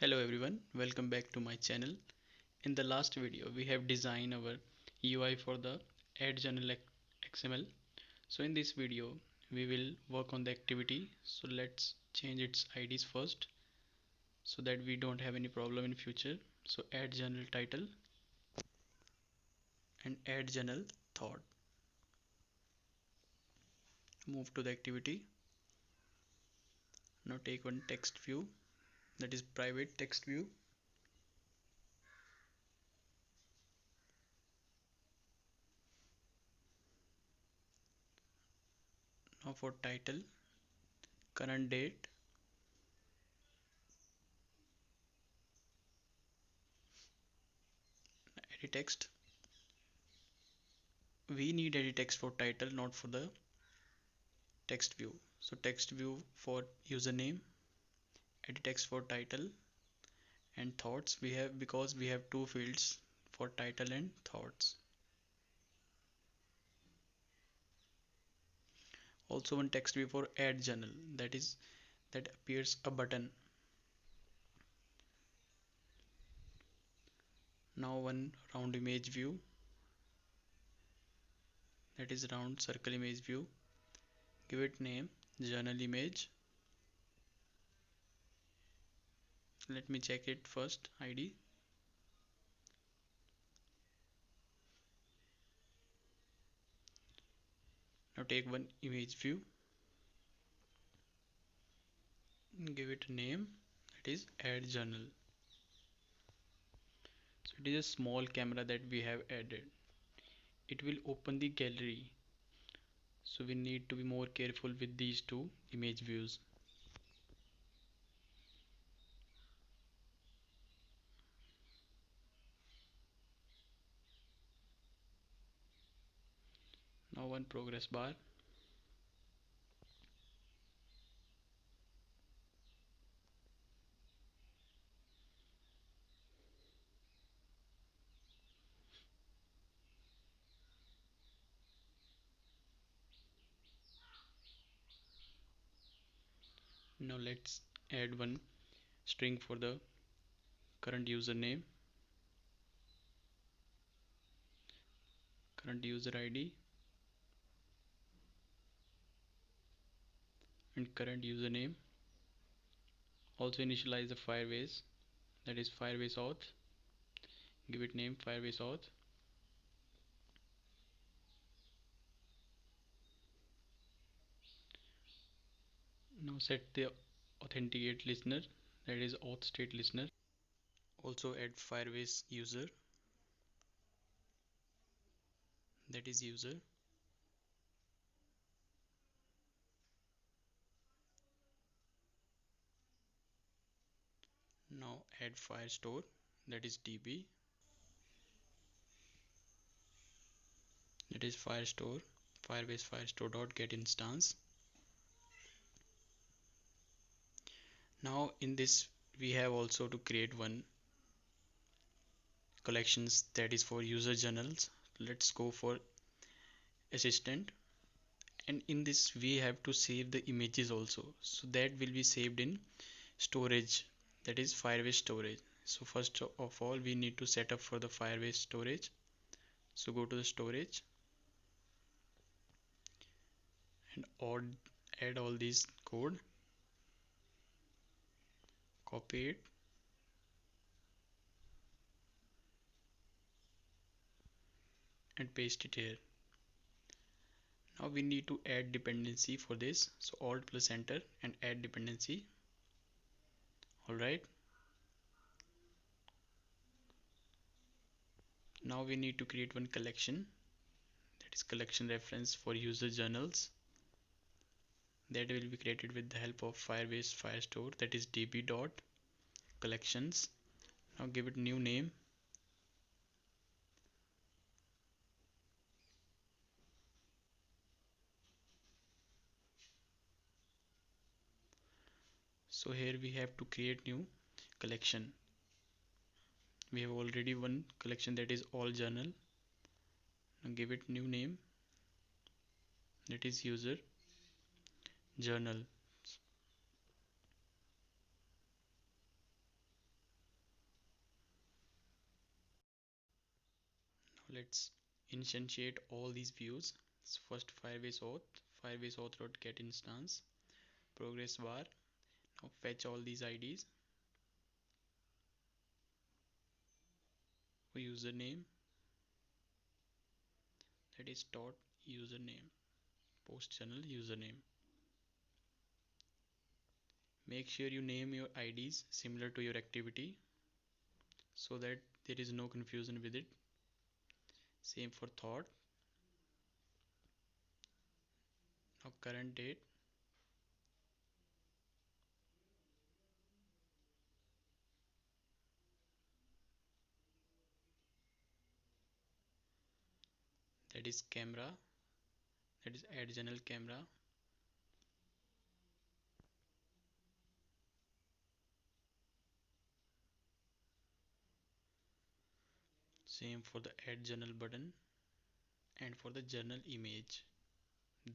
Hello everyone, welcome back to my channel. In the last video, we have designed our UI for the add journal XML. So in this video, we will work on the activity. So let's change its IDs first so that we don't have any problem in future. So add journal title and add journal thought. Move to the activity. Now take one text view, that is private text view. Now for title, current date, edit text. We need edit text for title, not for the text view. So text view for username, edit text for title, and thoughts we have because we have two fields for title and thoughts. Also one text view for add journal, that appears a button. Now one round image view, that is round circle image view. Give it name journal image. Let me check it first ID. Now take one image view, give it a name, that is add journal. So it is a small camera that we have added. It will open the gallery, so we need to be more careful with these two image views. Now one progress bar. Now let's add one string for the current username, current user ID, and current username. Also initialize the Firebase, that is Firebase auth. Give it name Firebase auth. Now set the authenticate listener, that is auth state listener. Also add Firebase user, that is user. Now add Firestore, that is DB, that is Firestore, Firebase Firestore dot get instance. Now in this we have also to create one collections, that is for user journals. Let's go for assistant, and in this we have to save the images also, so that will be saved in storage, that is Firebase storage. So first of all we need to set up for the Firebase storage. So go to the storage and add all these code, copy it, and paste it here. Now we need to add dependency for this, so alt plus enter and add dependency. Alright, now we need to create one collection, that is collection reference for user journals, that will be created with the help of Firebase Firestore, that is db dot collections. Now give it new name, so here we have to create new collection. We have already one collection, that is all journal. Now give it new name, that is user journal. let's instantiate all these views. So first Firebase auth dot get instance, progress bar. Now fetch all these IDs for username, that is dot username, post channel username. Make sure you name your IDs similar to your activity so that there is no confusion with it. Same for thought. Now current date, that is camera, that is add channel camera. Same for the add journal button and for the journal image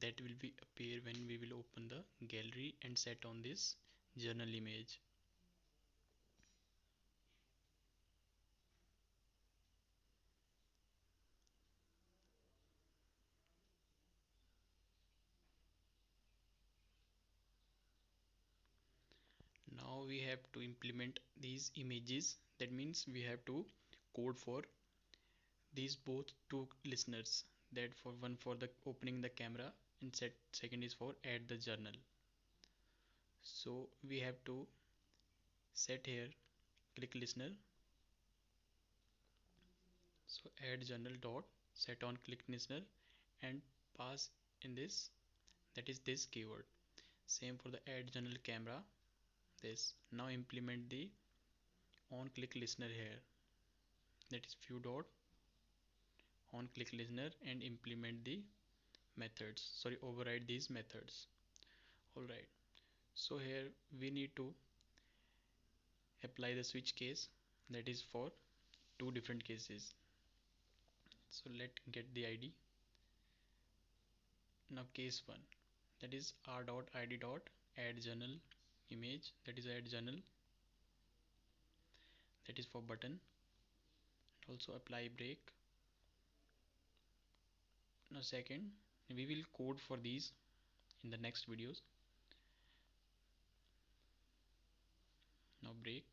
that will be appear when we will open the gallery and set on this journal image. Now we have to implement these images. That means we have to code for these both two listeners. That for one for the opening the camera and second is for add the journal. So we have to set here click listener. So add journal dot set on click listener and pass in this, that is this keyword. Same for the add journal camera, this. Now implement the on click listener here, that is view dot on click listener and implement the methods, sorry, override these methods. Alright, so here we need to apply the switch case, that is for two different cases. So let get the ID. Now case 1, that is r dot id dot add journal image, that is add journal, that is for button. Also apply break. Now second, we will code for these in the next videos. Now break.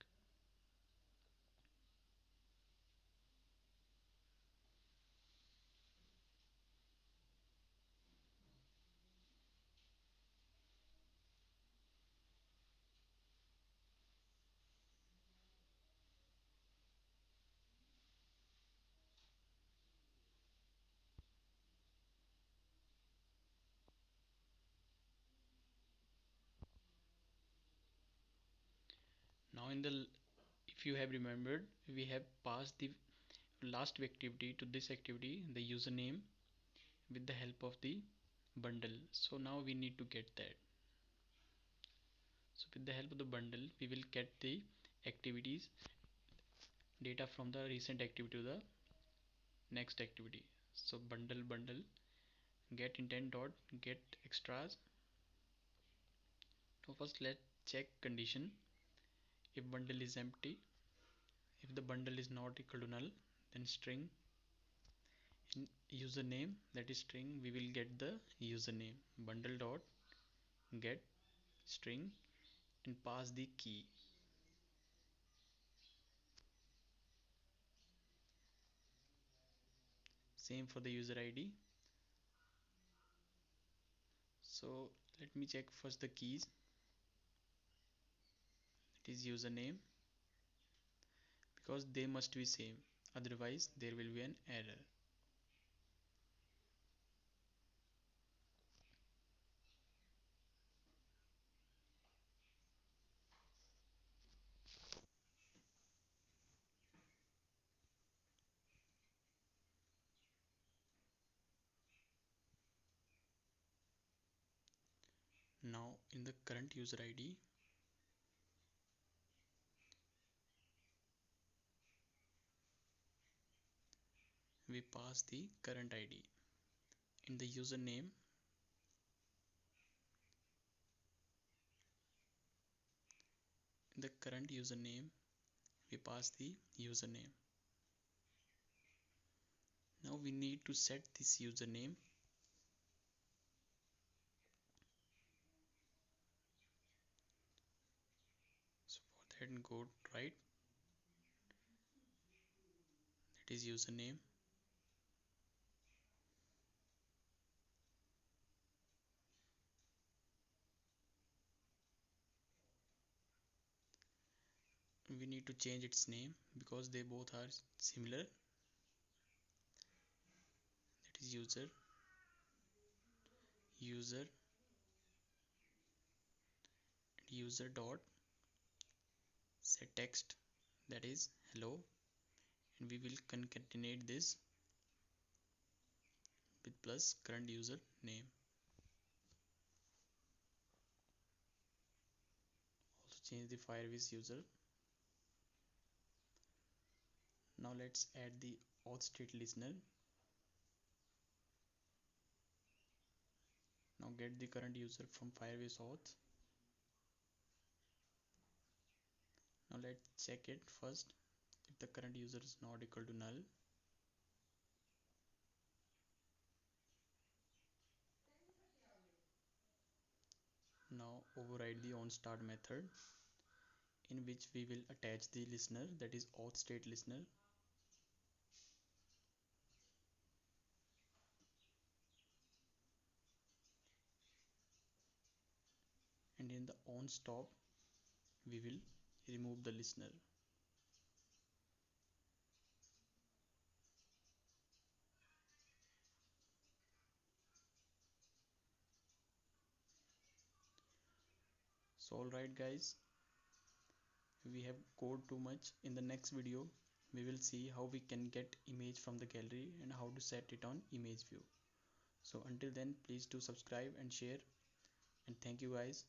Now in the, if you have remembered, we have passed the last activity to this activity, the username, with the help of the bundle. So now we need to get that. So with the help of the bundle, we will get the activities data from the recent activity to the next activity. So bundle get intent dot get extras. So first let's check condition. If bundle is empty, if the bundle is not equal to null, then string in username, that is string, we will get the username. Bundle dot get string and pass the key. Same for the user ID. So let me check first the keys. It is username, because they must be same, otherwise there will be an error. Now in the current user ID, we pass the current ID. In the username, in the current username, we pass the username. Now we need to set this username. So for that, go right, that is username. We need to change its name because they both are similar. That is user and user dot set text, that is hello, and we will concatenate this with plus current user name. Also change the Firebase user. Now let's add the auth state listener. Now get the current user from Firebase auth. Now let's check it first if the current user is not equal to null. Now override the onStart method in which we will attach the listener, that is auth state listener. And in the onStop we will remove the listener. So alright guys, we have code too much. In the next video we will see how we can get image from the gallery and how to set it on image view. So until then, please do subscribe and share, and thank you guys.